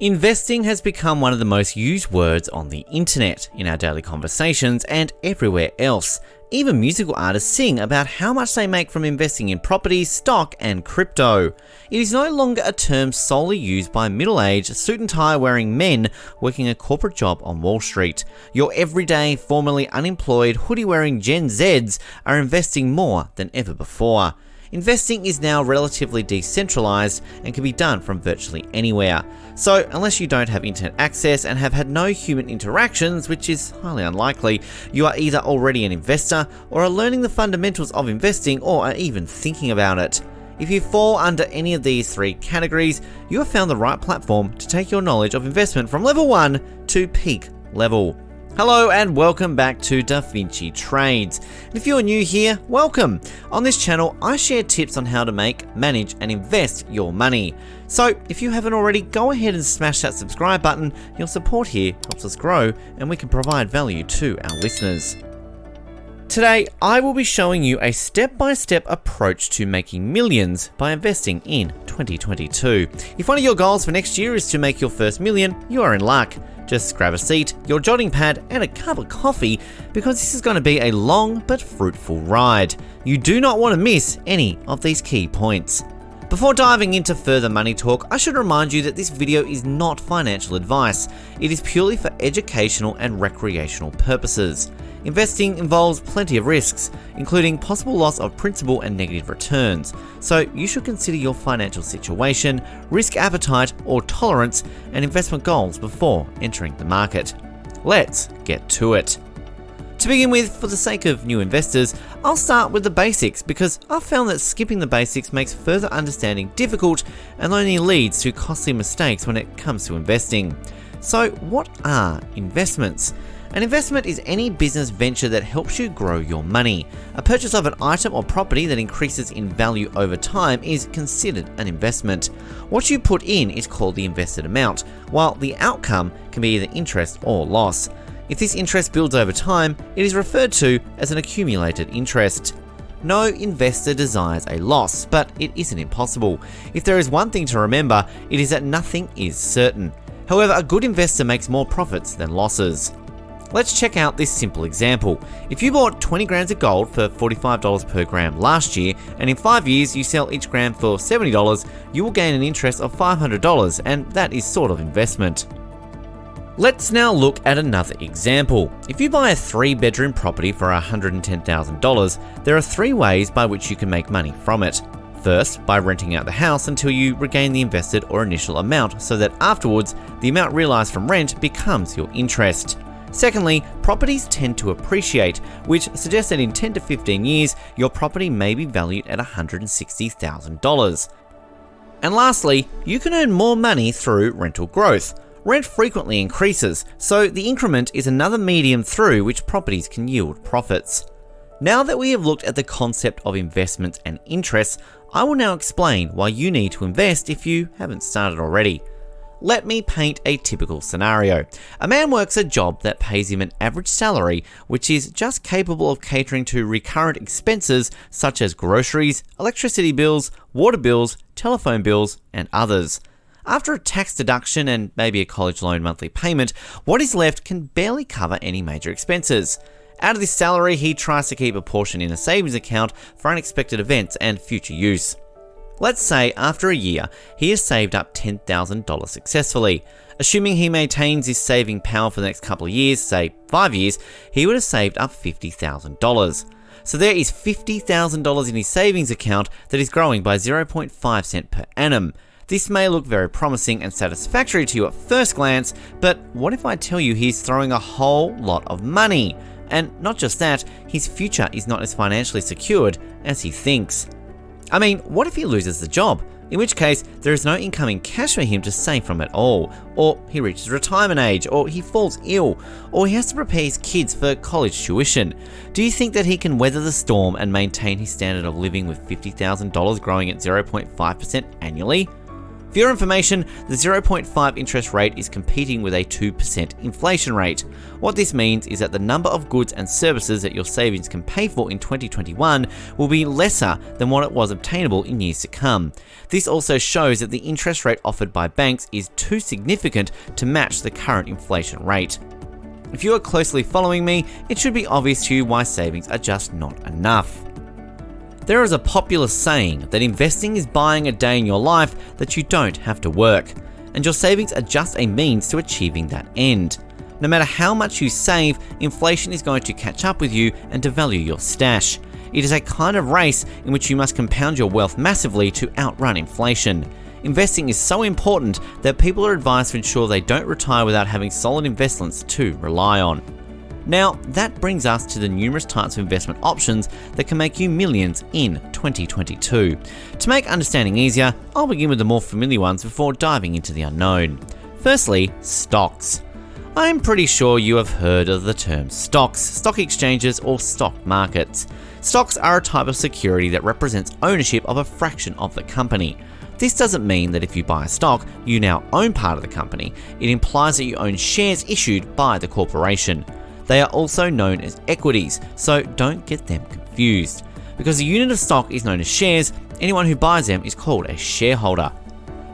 Investing has become one of the most used words on the internet, in our daily conversations, and everywhere else. Even musical artists sing about how much they make from investing in properties, stock, and crypto. It is no longer a term solely used by middle-aged, suit and tie wearing men working a corporate job on Wall Street. Your everyday, formerly unemployed, hoodie-wearing Gen Zs are investing more than ever before. Investing is now relatively decentralized and can be done from virtually anywhere. So, unless you don't have internet access and have had no human interactions, which is highly unlikely, you are either already an investor or are learning the fundamentals of investing or are even thinking about it. If you fall under any of these three categories, you have found the right platform to take your knowledge of investment from level 1 to peak level. Hello and welcome back to Da Vinci Trades. And if you're new here, welcome. On this channel, I share tips on how to make, manage, and invest your money. So if you haven't already, go ahead and smash that subscribe button. Your support here helps us grow and we can provide value to our listeners. Today, I will be showing you a step-by-step approach to making millions by investing in 2022. If one of your goals for next year is to make your first million, you are in luck. Just grab a seat, your jotting pad, and a cup of coffee because this is going to be a long but fruitful ride. You do not want to miss any of these key points. Before diving into further money talk, I should remind you that this video is not financial advice. It is purely for educational and recreational purposes. Investing involves plenty of risks, including possible loss of principal and negative returns, so you should consider your financial situation, risk appetite or tolerance, and investment goals before entering the market. Let's get to it. To begin with, for the sake of new investors, I'll start with the basics because I've found that skipping the basics makes further understanding difficult and only leads to costly mistakes when it comes to investing. So, what are investments? An investment is any business venture that helps you grow your money. A purchase of an item or property that increases in value over time is considered an investment. What you put in is called the invested amount, while the outcome can be either interest or loss. If this interest builds over time, it is referred to as an accumulated interest. No investor desires a loss, but it isn't impossible. If there is one thing to remember, it is that nothing is certain. However, a good investor makes more profits than losses. Let's check out this simple example. If you bought 20 grams of gold for $45 per gram last year, and in 5 years you sell each gram for $70, you will gain an interest of $500, and that is sort of investment. Let's now look at another example. If you buy a 3-bedroom property for $110,000, there are 3 ways by which you can make money from it. First, by renting out the house until you regain the invested or initial amount so that afterwards, the amount realized from rent becomes your interest. Secondly, properties tend to appreciate, which suggests that in 10 to 15 years, your property may be valued at $160,000. And lastly, you can earn more money through rental growth. Rent frequently increases, so the increment is another medium through which properties can yield profits. Now that we have looked at the concept of investments and interests, I will now explain why you need to invest if you haven't started already. Let me paint a typical scenario. A man works a job that pays him an average salary, which is just capable of catering to recurrent expenses such as groceries, electricity bills, water bills, telephone bills, and others. After a tax deduction and maybe a college loan monthly payment, what is left can barely cover any major expenses. Out of this salary, he tries to keep a portion in a savings account for unexpected events and future use. Let's say after a year, he has saved up $10,000 successfully. Assuming he maintains his saving power for the next couple of years, say 5 years, he would have saved up $50,000. So there is $50,000 in his savings account that is growing by 0.5 cents per annum. This may look very promising and satisfactory to you at first glance, but what if I tell you he's throwing a whole lot of money? And not just that, his future is not as financially secured as he thinks. I mean, what if he loses the job? In which case, there is no incoming cash for him to save from at all, or he reaches retirement age, or he falls ill, or he has to prepare his kids for college tuition. Do you think that he can weather the storm and maintain his standard of living with $50,000 growing at 0.5% annually? For your information, the 0.5 interest rate is competing with a 2% inflation rate. What this means is that the number of goods and services that your savings can pay for in 2021 will be lesser than what it was obtainable in years to come. This also shows that the interest rate offered by banks is too significant to match the current inflation rate. If you are closely following me, it should be obvious to you why savings are just not enough. There is a popular saying that investing is buying a day in your life that you don't have to work, and your savings are just a means to achieving that end. No matter how much you save, inflation is going to catch up with you and devalue your stash. It is a kind of race in which you must compound your wealth massively to outrun inflation. Investing is so important that people are advised to ensure they don't retire without having solid investments to rely on. Now, that brings us to the numerous types of investment options that can make you millions in 2022. To make understanding easier, I'll begin with the more familiar ones before diving into the unknown. Firstly, stocks. I'm pretty sure you have heard of the term stocks, stock exchanges, or stock markets. Stocks are a type of security that represents ownership of a fraction of the company. This doesn't mean that if you buy a stock, you now own part of the company. It implies that you own shares issued by the corporation. They are also known as equities, so don't get them confused. Because a unit of stock is known as shares, anyone who buys them is called a shareholder.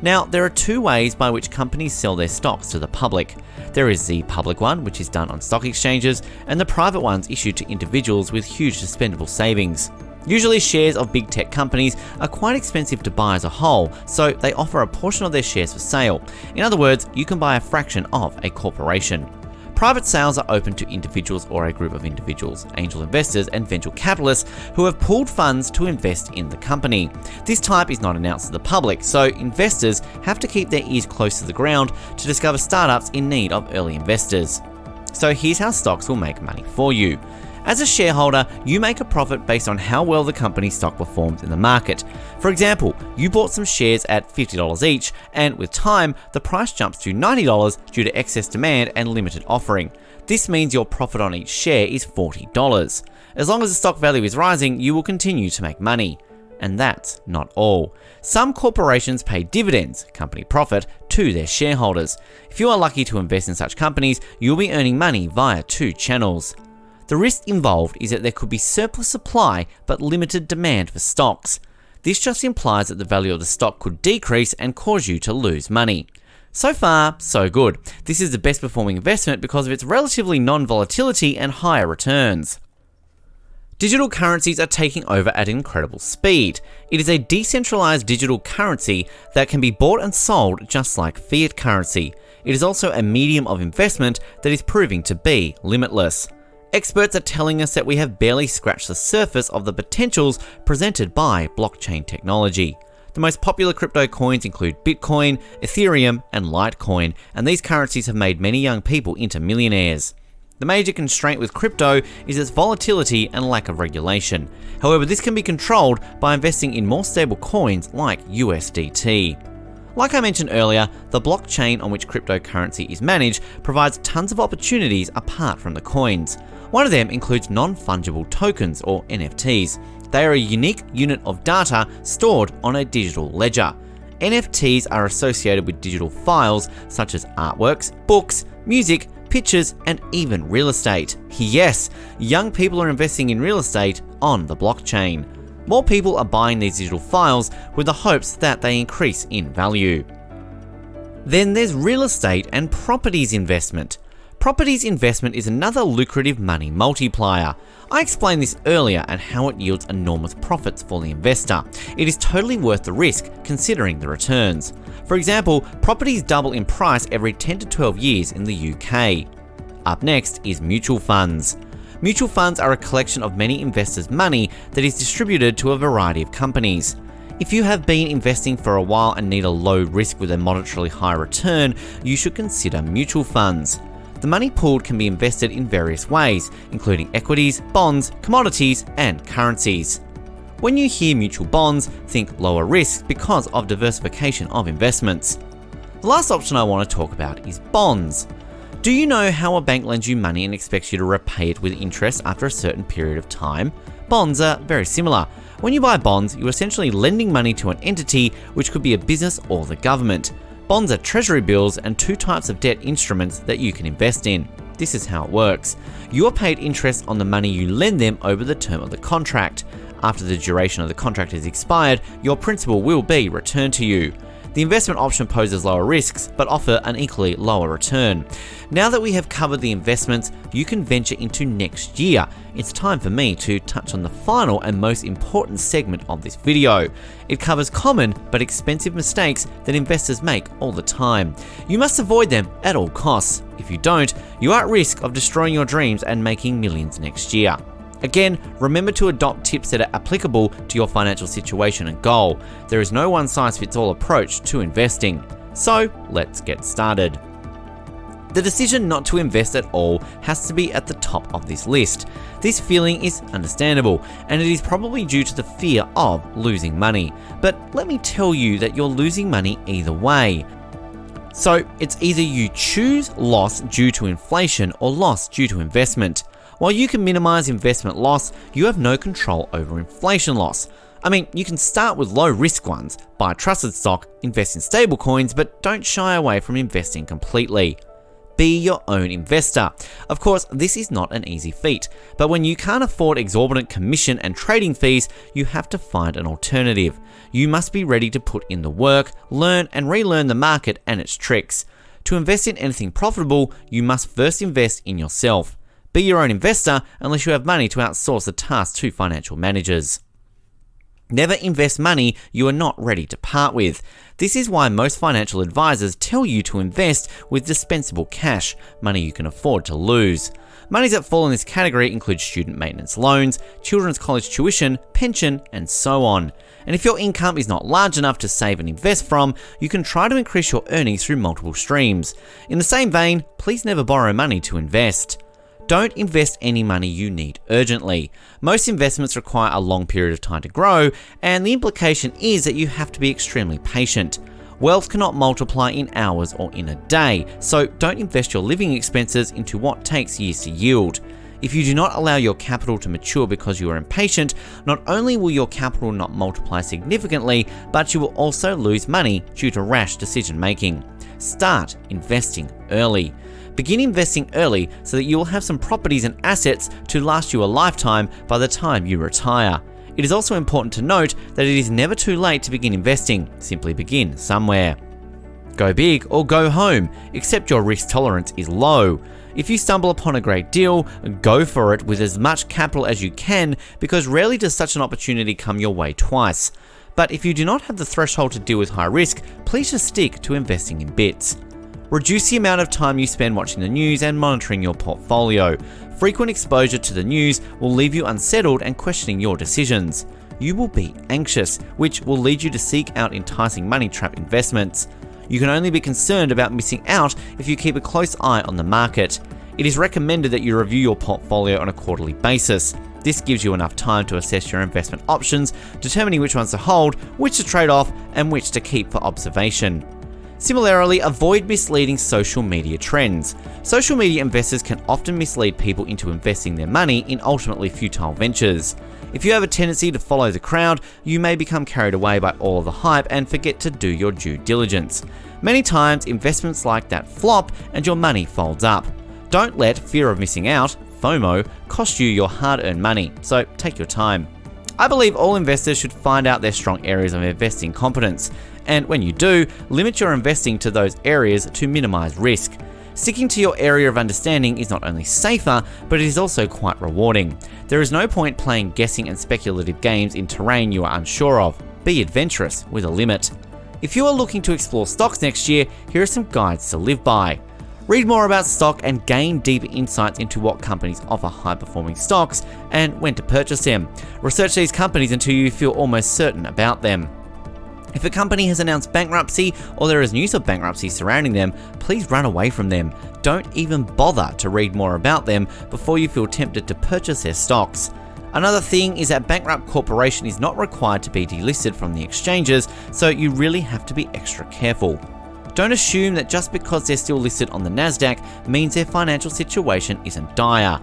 Now, there are two ways by which companies sell their stocks to the public. There is the public one, which is done on stock exchanges, and the private ones issued to individuals with huge suspendable savings. Usually shares of big tech companies are quite expensive to buy as a whole, so they offer a portion of their shares for sale. In other words, you can buy a fraction of a corporation. Private sales are open to individuals or a group of individuals, angel investors and venture capitalists who have pooled funds to invest in the company. This type is not announced to the public, so investors have to keep their ears close to the ground to discover startups in need of early investors. So here's how stocks will make money for you. As a shareholder, you make a profit based on how well the company's stock performs in the market. For example, you bought some shares at $50 each, and with time, the price jumps to $90 due to excess demand and limited offering. This means your profit on each share is $40. As long as the stock value is rising, you will continue to make money. And that's not all. Some corporations pay dividends, company profit, to their shareholders. If you are lucky to invest in such companies, you'll be earning money via two channels. The risk involved is that there could be surplus supply but limited demand for stocks. This just implies that the value of the stock could decrease and cause you to lose money. So far, so good. This is the best performing investment because of its relatively non-volatility and higher returns. Digital currencies are taking over at incredible speed. It is a decentralized digital currency that can be bought and sold just like fiat currency. It is also a medium of investment that is proving to be limitless. Experts are telling us that we have barely scratched the surface of the potentials presented by blockchain technology. The most popular crypto coins include Bitcoin, Ethereum, and Litecoin, and these currencies have made many young people into millionaires. The major constraint with crypto is its volatility and lack of regulation. However, this can be controlled by investing in more stable coins like USDT. Like I mentioned earlier, the blockchain on which cryptocurrency is managed provides tons of opportunities apart from the coins. One of them includes non-fungible tokens, or NFTs. They are a unique unit of data stored on a digital ledger. NFTs are associated with digital files such as artworks, books, music, pictures, and even real estate. Yes, young people are investing in real estate on the blockchain. More people are buying these digital files with the hopes that they increase in value. Then there's real estate and properties investment. Properties investment is another lucrative money multiplier. I explained this earlier and how it yields enormous profits for the investor. It is totally worth the risk considering the returns. For example, properties double in price every 10 to 12 years in the UK. Up next is mutual funds. Mutual funds are a collection of many investors' money that is distributed to a variety of companies. If you have been investing for a while and need a low risk with a moderately high return, you should consider mutual funds. The money pooled can be invested in various ways, including equities, bonds, commodities, and currencies. When you hear mutual bonds, think lower risk because of diversification of investments. The last option I want to talk about is bonds. Do you know how a bank lends you money and expects you to repay it with interest after a certain period of time? Bonds are very similar. When you buy bonds, you're essentially lending money to an entity, which could be a business or the government. Bonds are treasury bills and two types of debt instruments that you can invest in. This is how it works. You are paid interest on the money you lend them over the term of the contract. After the duration of the contract is expired, your principal will be returned to you. The investment option poses lower risks, but offer an equally lower return. Now that we have covered the investments, you can venture into next year. It's time for me to touch on the final and most important segment of this video. It covers common but expensive mistakes that investors make all the time. You must avoid them at all costs. If you don't, you are at risk of destroying your dreams and making millions next year. Again, remember to adopt tips that are applicable to your financial situation and goal. There is no one-size-fits-all approach to investing. So, let's get started. The decision not to invest at all has to be at the top of this list. This feeling is understandable, and it is probably due to the fear of losing money. But let me tell you that you're losing money either way. So, it's either you choose loss due to inflation or loss due to investment. While you can minimize investment loss, you have no control over inflation loss. I mean, you can start with low-risk ones, buy trusted stock, invest in stablecoins, but don't shy away from investing completely. Be your own investor. Of course, this is not an easy feat, but when you can't afford exorbitant commission and trading fees, you have to find an alternative. You must be ready to put in the work, learn and relearn the market and its tricks. To invest in anything profitable, you must first invest in yourself. Be your own investor unless you have money to outsource the task to financial managers. Never invest money you are not ready to part with. This is why most financial advisors tell you to invest with dispensable cash, money you can afford to lose. Monies that fall in this category include student maintenance loans, children's college tuition, pension, and so on. And if your income is not large enough to save and invest from, you can try to increase your earnings through multiple streams. In the same vein, please never borrow money to invest. Don't invest any money you need urgently. Most investments require a long period of time to grow, and the implication is that you have to be extremely patient. Wealth cannot multiply in hours or in a day, so don't invest your living expenses into what takes years to yield. If you do not allow your capital to mature because you are impatient, not only will your capital not multiply significantly, but you will also lose money due to rash decision making. Start investing early. Begin investing early so that you will have some properties and assets to last you a lifetime by the time you retire. It is also important to note that it is never too late to begin investing. Simply begin somewhere. Go big or go home, except your risk tolerance is low. If you stumble upon a great deal, go for it with as much capital as you can, because rarely does such an opportunity come your way twice. But if you do not have the threshold to deal with high risk, please just stick to investing in bits. Reduce the amount of time you spend watching the news and monitoring your portfolio. Frequent exposure to the news will leave you unsettled and questioning your decisions. You will be anxious, which will lead you to seek out enticing money trap investments. You can only be concerned about missing out if you keep a close eye on the market. It is recommended that you review your portfolio on a quarterly basis. This gives you enough time to assess your investment options, determining which ones to hold, which to trade off, and which to keep for observation. Similarly, avoid misleading social media trends. Social media investors can often mislead people into investing their money in ultimately futile ventures. If you have a tendency to follow the crowd, you may become carried away by all of the hype and forget to do your due diligence. Many times, investments like that flop and your money folds up. Don't let fear of missing out, FOMO, cost you your hard-earned money, so take your time. I believe all investors should find out their strong areas of investing competence, and when you do, limit your investing to those areas to minimize risk. Sticking to your area of understanding is not only safer, but it is also quite rewarding. There is no point playing guessing and speculative games in terrain you are unsure of. Be adventurous with a limit. If you are looking to explore stocks next year, here are some guides to live by. Read more about stock and gain deeper insights into what companies offer high-performing stocks and when to purchase them. Research these companies until you feel almost certain about them. If a company has announced bankruptcy or there is news of bankruptcy surrounding them, please run away from them. Don't even bother to read more about them before you feel tempted to purchase their stocks. Another thing is that bankrupt corporation is not required to be delisted from the exchanges, so you really have to be extra careful. Don't assume that just because they're still listed on the Nasdaq means their financial situation isn't dire.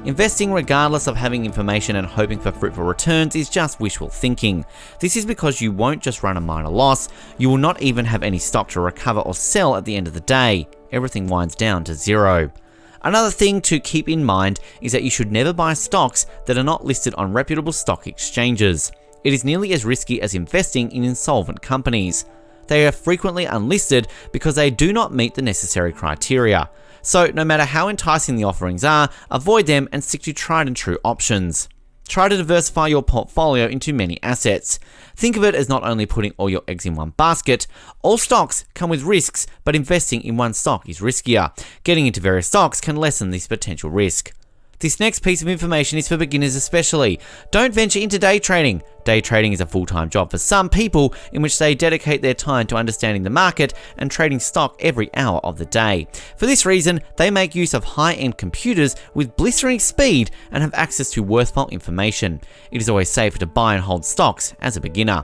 Investing regardless of having information and hoping for fruitful returns is just wishful thinking. This is because you won't just run a minor loss, you will not even have any stock to recover or sell at the end of the day. Everything winds down to zero. Another thing to keep in mind is that you should never buy stocks that are not listed on reputable stock exchanges. It is nearly as risky as investing in insolvent companies. They are frequently unlisted because they do not meet the necessary criteria. So no matter how enticing the offerings are, avoid them and stick to tried and true options. Try to diversify your portfolio into many assets. Think of it as not only putting all your eggs in one basket. All stocks come with risks, but investing in one stock is riskier. Getting into various stocks can lessen this potential risk. This next piece of information is for beginners especially. Don't venture into day trading. Day trading is a full-time job for some people in which they dedicate their time to understanding the market and trading stock every hour of the day. For this reason, they make use of high-end computers with blistering speed and have access to worthwhile information. It is always safer to buy and hold stocks as a beginner.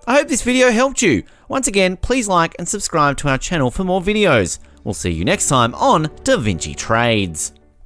I hope this video helped you. Once again, please like and subscribe to our channel for more videos. We'll see you next time on Da Vinci Trades.